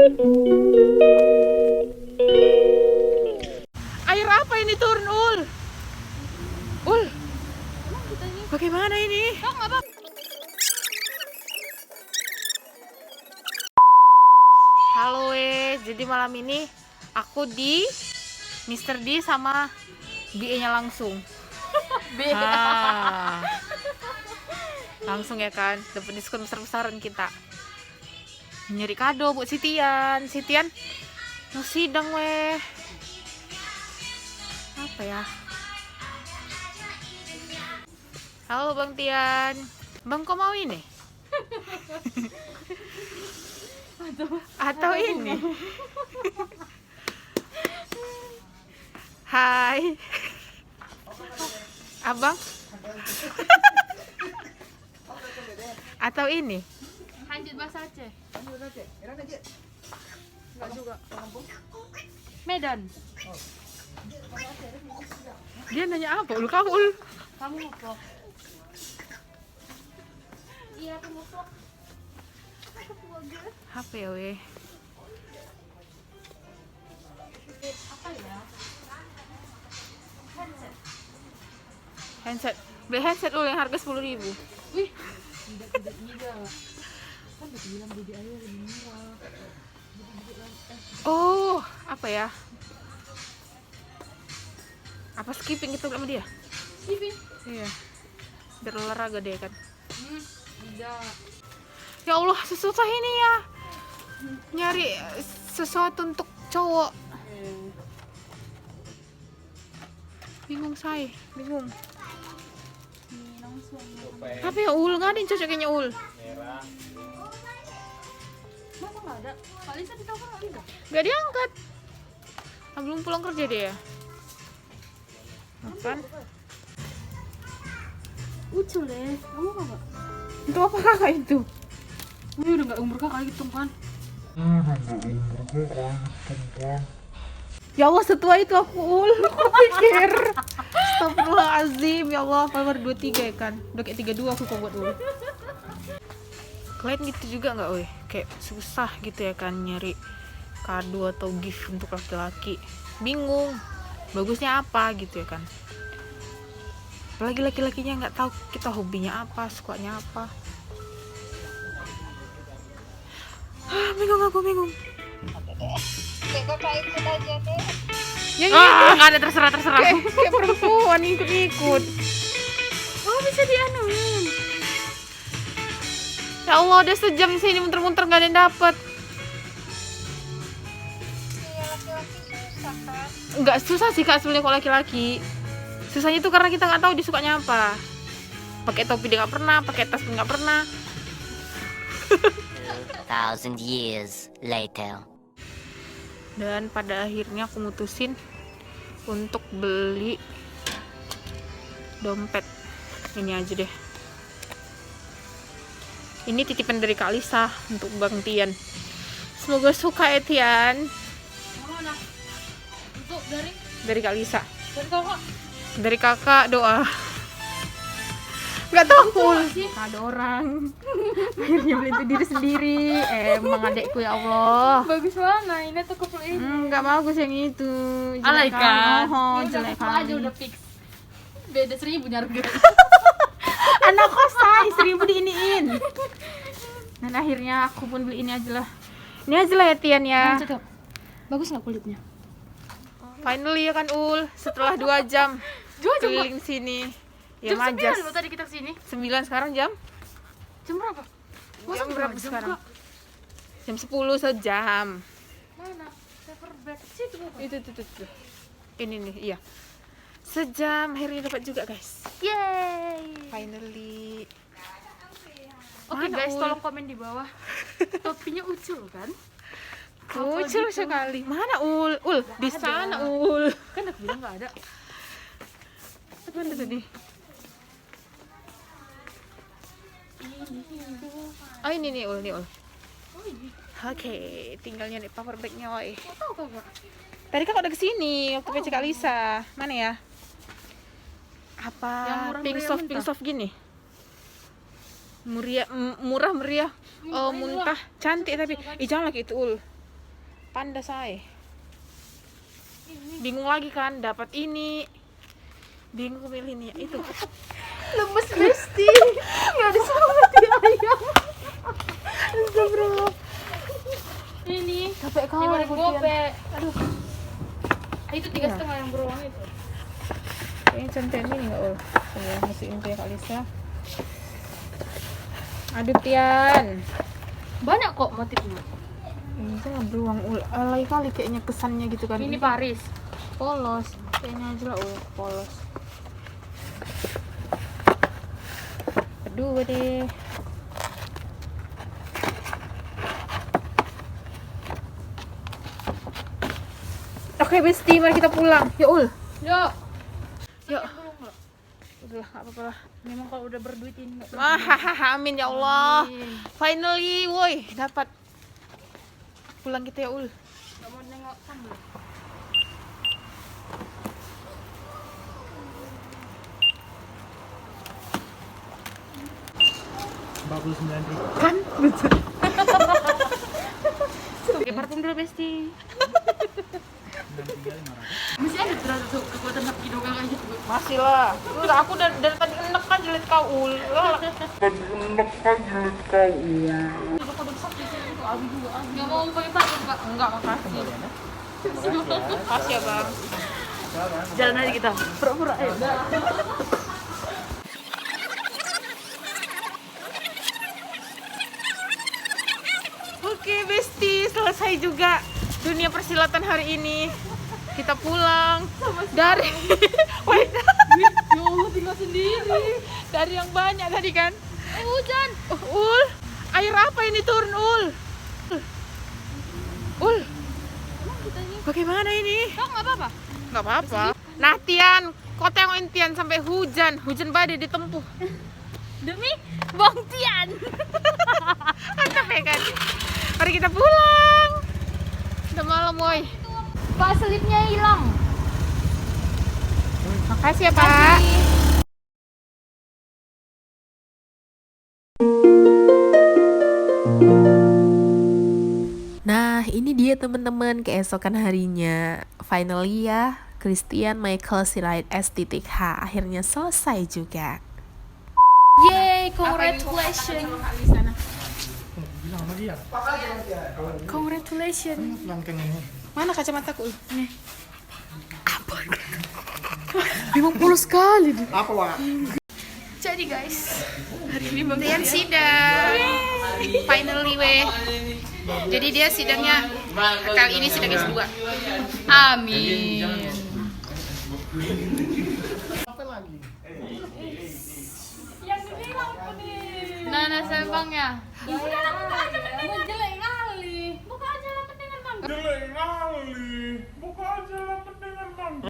Air apa ini turun, Ul? Ul, bagaimana ini? Halo jadi malam ini aku di Mr. D sama BA-nya langsung. Langsung ya kan, dapat diskon besar-besaran kita. Nyari kado buat Sitian. Sitian mau sidang weh. Apa ya? Halo Bang Tian. Bang kok mau ini? Atau ini? Hai. Abang? Atau ini? Lanjut bahasa Aceh. Enggak juga. Medan. Dia nanya apa? Ul kau Ul? Kamu ngoplok. Iya, aku ngoplok. Apa ya weh? Apa ya? Handset. Handset. Beli handset Ul yang harga 10.000. Wih. Tidak. Kan udah bilang beli ayo lebih murah. Oh, apa ya? Apa skipping itu sama dia? Skipping. Iya. Biar olahraga deh kan. Tidak. Ya Allah, susah ini ya. Nyari sesuatu untuk cowok. Bingung saya, bingung. Ini langsung. Tapi ya Ul, nggak ada yang cocoknya Ul. Masa nggak ada? Kak Lisa ditelepon nggak bisa? Nggak diangkat. Ah, belum pulang kerja dia. Makan. Ucul deh. Kamu nggak? Itu apa kakak itu? Wih, udah nggak umur kakak gitu kan? Ya Allah, setua itu aku Ul. Aku pikir. Astagfirullahaladzim. Ya Allah, power 23 ya kan. Udah kayak 32 aku kok buat Ul. Kalian gitu juga nggak weh? Kayak susah gitu ya kan nyari kado atau gift untuk laki-laki. Bingung. Bagusnya apa gitu ya kan. Apalagi laki-lakinya nggak tahu kita hobinya apa, sukanya apa. Bingung aku, bingung. Ya nggak ada terserah. Kayak perempuan ikut-ikut. Oh bisa dianuin. Ya Allah udah sejam sini muter-muter nggak ada yang dapet. Nggak susah sih kak sebenarnya kalau laki-laki. Susahnya itu karena kita nggak tahu dia sukanya apa. Pakai topi dia nggak pernah, pakai tas pun nggak pernah. 2,000 years later. Dan pada akhirnya aku mutusin untuk beli dompet ini aja deh. Ini titipan dari Kak Lisa untuk Bang Tian. Semoga suka ya Tian. Mana? Untuk Dari Kak Lisa. dari kakak. Dari kakak doa. Gak tahu sih? ada orang akhirnya beli untuk diri sendiri. Emang adekku ya Allah. Bagus mana? Ini tuh couple ini. Gak bagus yang itu. Alay Jelek kan? Oh, Ini udah jelek couple aja kali. udah fix. Beda 1.000 harga. Anak kosai 1.000 diiniin. Dan akhirnya aku pun beli ini aja lah. Ini aja lah ya Tian ya. Cakep. Bagus nggak kulitnya? Finally ya kan Ul, setelah 2 jam 2 jam keliling sini. Ya jam 9 majas. loh tadi kita kesini. 9 sekarang jam? Jam berapa? Jam berapa jam sekarang? kak? Jam 10 sejam. Mana? Paper bag situ apa? Itu. Ini nih, iya. Sejam akhirnya dapat juga guys. Yeay. Finally. Oke Mana, guys, Ul? tolong komen di bawah. Topinya Ucul kan? Lucu gitu. sekali. Mana Ul? Ul, di ada. sana Ul. Kan aku bilang nggak ada. Mana tadi? Oh ini nih Ul, nih Ul. Oh iya. Oke, tinggal nyari power bag-nya woy. Mau tahu kagak? Tadi kan udah kesini waktu PC Kak Lisa. Mana ya? Apa Yang murah pink meriah soft gini? Murah meriah. Oh, muntah. Cantik tapi. Ih, jangan lagi itu Ul. Panda saya. Bingung lagi kan, dapat ini. Bingung milih ini itu. Lemes Besti. Nggak disuruh mati ayam. Astagfirullah. Ini Capek kau. 5.000 gope. Aduh. Itu 3,5 yang beruang itu. Ini centeng ini enggak ul. Saya masukin ke Kalisa. Aduh Tian. Banyak kok motifnya. Ini saya beruang ul. Alay kali kayaknya kesannya gitu kan. Ini Paris. Polos. Kayaknya aja lah ul, polos. Aduh deh. Oke Besti, mari kita pulang. Ya ul. Yuk. Yuk. Belum nggak? Udah nggak apa-apa lah. Memang kalau udah berduit ini nggak Amin ya Allah. Amin. Finally, woi, dapat. Pulang kita ya ul. Nggak mau nengok sambal. Kan? Betul. Pakai parfum dulu Besti. Masih ada tuh kekuatan hap hidung kayak gitu. Masih lah. Udah aku dari tadi enek kan jelek kau ul. Nggak mau pakai parfum Pak. Enggak, makasih. Makasih ya bang. Jalan aja kita. Pura-pura ayo. Oke Besti, selesai juga dunia persilatan hari ini. Kita pulang dari wait, Ya Allah tinggal sendiri. dari yang banyak tadi kan. Hujan. Ul, air apa ini turun Ul? Ul, bagaimana ini? Kau nggak apa-apa? Nggak apa-apa. Nah Tian, kau tengokin Tian sampai hujan badai ditempuh. Demi Bang Tian. Mantap ya kan? Mari kita pulang. Udah malam woi. Pak selipnya hilang. Makasih ya Pak. Nah, ini dia teman-teman keesokan harinya. Finally ya, Christian Michael Sirait STTH akhirnya selesai juga. Yeay, congratulations. Bilang sama dia. Congratulations. Mana kacamataku? Nih. 50 sekali. Apa Wak? Jadi guys, hari ini Bang Tian sidang. Finally weh. Jadi dia sidangnya kali ini sidang S2. Amin. Apa lagi? Nana saya Bang ya.